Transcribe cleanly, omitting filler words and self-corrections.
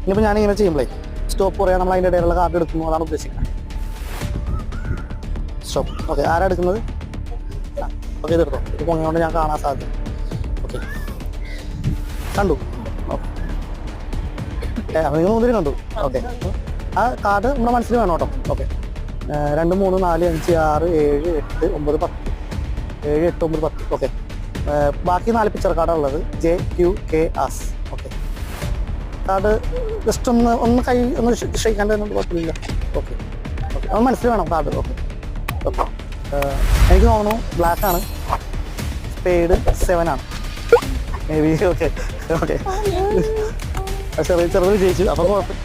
ഇനിയിപ്പോൾ ഞാനിങ്ങനെ ചെയ്യുമ്പോഴേ സ്റ്റോപ്പ് പറയാൻ നമ്മൾ അതിൻ്റെ ഇടയിലുള്ള കാർഡ് എടുക്കുന്നു, അതാണ് ഉദ്ദേശിക്കുന്നത്. സ്റ്റോപ്പ്. ഓക്കെ, ആരാ എടുക്കുന്നത്? ഓക്കെ, ഇതെടുത്തോ. ഇത് പൊങ്ങിയോണ്ട് ഞാൻ കാണാൻ സാധ്യത. ഓക്കെ, കണ്ടു. ഓക്കെ, അപ്പോൾ നിങ്ങൾ മുന്തിരി കണ്ടു. ഓക്കെ, ആ കാർഡ് നമ്മുടെ മനസ്സിൽ വേണം കേട്ടോ. ഓക്കെ, 2 3 4 5 6 7 8 9 10. 7 8 9 10. ഓക്കെ, ബാക്കി 4 പിക്ചർ കാർഡാണ് ഉള്ളത്. JQK as. Okay, card just ഒന്ന് കൈ ഒന്ന് ഷെയ്ക്കാണ്ട് കുഴപ്പമില്ല. ഓക്കെ ഓക്കെ, അത് മനസ്സിൽ വേണം കാർഡ്. ഓക്കെ ഓക്കെ, എനിക്ക് തോന്നുന്നു ബ്ലാക്കാണ്. സ്പേഡ് 7 ആണ് മേ ബി. ഓക്കെ ഓക്കെ, ചെറുത് വിജയിച്ചു. അപ്പോൾ കുഴപ്പം